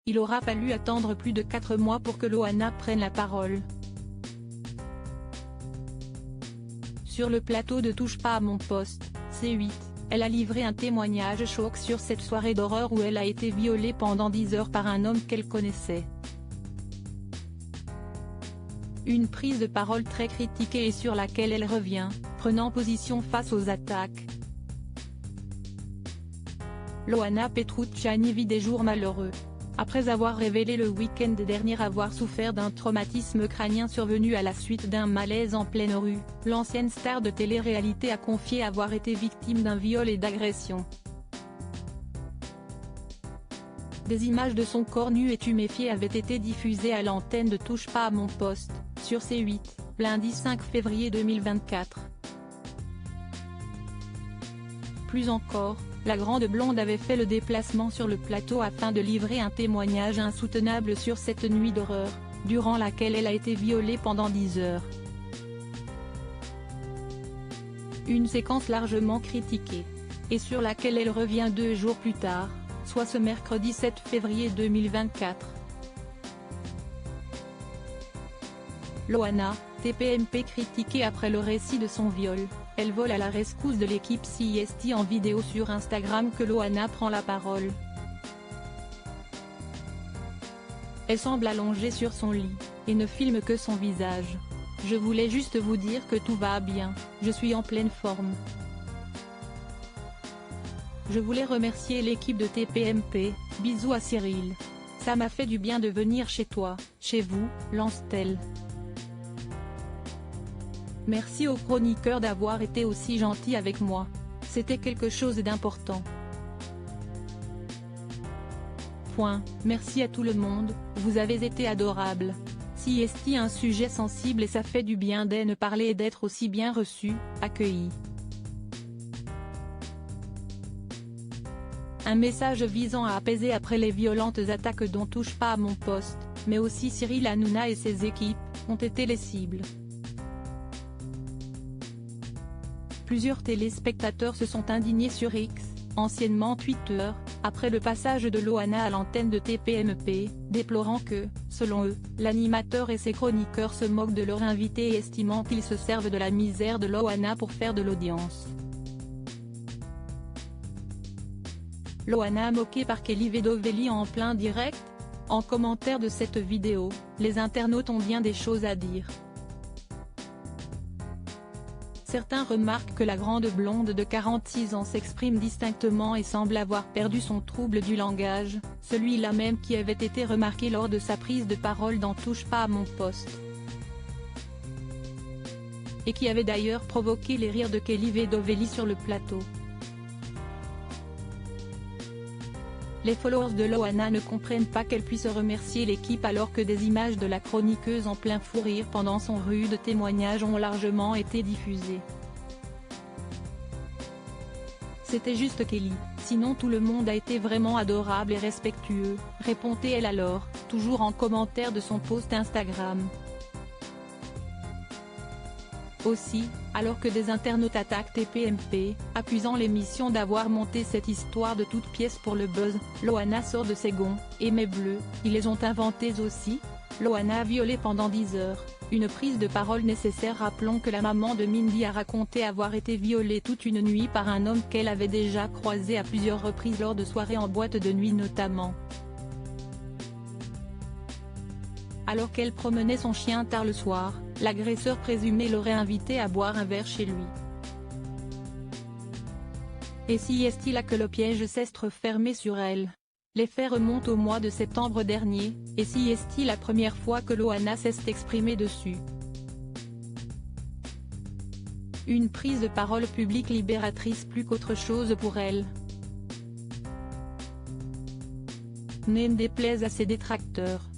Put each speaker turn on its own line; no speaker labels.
il aura fallu attendre plus de 4 mois pour que Loana prenne la parole. Sur le plateau de Touche pas à mon poste, C8, elle a livré un témoignage choc sur cette soirée d'horreur où elle a été violée pendant 10 heures par un homme qu'elle connaissait. Une prise de parole très critiquée et sur laquelle elle revient, prenant position face aux attaques. Loana Petrucciani vit des jours malheureux. Après avoir révélé le week-end dernier avoir souffert d'un traumatisme crânien survenu à la suite d'un malaise en pleine rue, l'ancienne star de télé-réalité a confié avoir été victime d'un viol et d'agression. Des images de son corps nu et tuméfié avaient été diffusées à l'antenne de Touche pas à mon poste, sur C8, lundi 5 février 2024. Plus encore, la grande blonde avait fait le déplacement sur le plateau afin de livrer un témoignage insoutenable sur cette nuit d'horreur, durant laquelle elle a été violée pendant 10 heures. Une séquence largement critiquée. Et sur laquelle elle revient 2 jours plus tard, soit ce mercredi 7 février 2024. Loana, TPMP critiquée après le récit de son viol, elle vole à la rescousse de l'équipe CIST en vidéo sur Instagram que Loana prend la parole. Elle semble allongée sur son lit, et ne filme que son visage. Je voulais juste vous dire que tout va bien, je suis en pleine forme. Je voulais remercier l'équipe de TPMP, bisous à Cyril. Ça m'a fait du bien de venir chez toi, chez vous, lance-t-elle. Merci aux chroniqueurs d'avoir été aussi gentils avec moi. C'était quelque chose d'important. Merci à tout le monde, vous avez été adorables. CIST un sujet sensible et ça fait du bien d'en parler et d'être aussi bien reçu, accueilli. Un message visant à apaiser après les violentes attaques dont Touche pas à mon poste, mais aussi Cyril Hanouna et ses équipes, ont été les cibles. Plusieurs téléspectateurs se sont indignés sur X, anciennement Twitter, après le passage de Loana à l'antenne de TPMP, déplorant que, selon eux, l'animateur et ses chroniqueurs se moquent de leur invité et estimant qu'ils se servent de la misère de Loana pour faire de l'audience. Loana moquée par Kelly Vedovelli en plein direct. En commentaire de cette vidéo, les internautes ont bien des choses à dire. Certains remarquent que la grande blonde de 46 ans s'exprime distinctement et semble avoir perdu son trouble du langage, celui-là même qui avait été remarqué lors de sa prise de parole dans Touche pas à mon poste. Et qui avait d'ailleurs provoqué les rires de Kelly Vedovelli sur le plateau. Les followers de Loana ne comprennent pas qu'elle puisse remercier l'équipe alors que des images de la chroniqueuse en plein fou rire pendant son rude témoignage ont largement été diffusées. C'était juste Kelly, sinon tout le monde a été vraiment adorable et respectueux, répondait-elle alors, toujours en commentaire de son post Instagram. Aussi, alors que des internautes attaquent TPMP, accusant l'émission d'avoir monté cette histoire de toutes pièces pour le buzz, Loana sort de ses gonds, et mes bleus, ils les ont inventés aussi. Loana a violé pendant 10 heures, une prise de parole nécessaire. Rappelons que la maman de Mindy a raconté avoir été violée toute une nuit par un homme qu'elle avait déjà croisé à plusieurs reprises lors de soirées en boîte de nuit notamment. Alors qu'elle promenait son chien tard le soir, l'agresseur présumé l'aurait invitée à boire un verre chez lui. Et si est-il là que le piège s'est refermé sur elle? Les faits remontent au mois de septembre dernier, et si est-il la première fois que Loana s'est exprimée dessus? Une prise de parole publique libératrice plus qu'autre chose pour elle. N'en déplaise à ses détracteurs.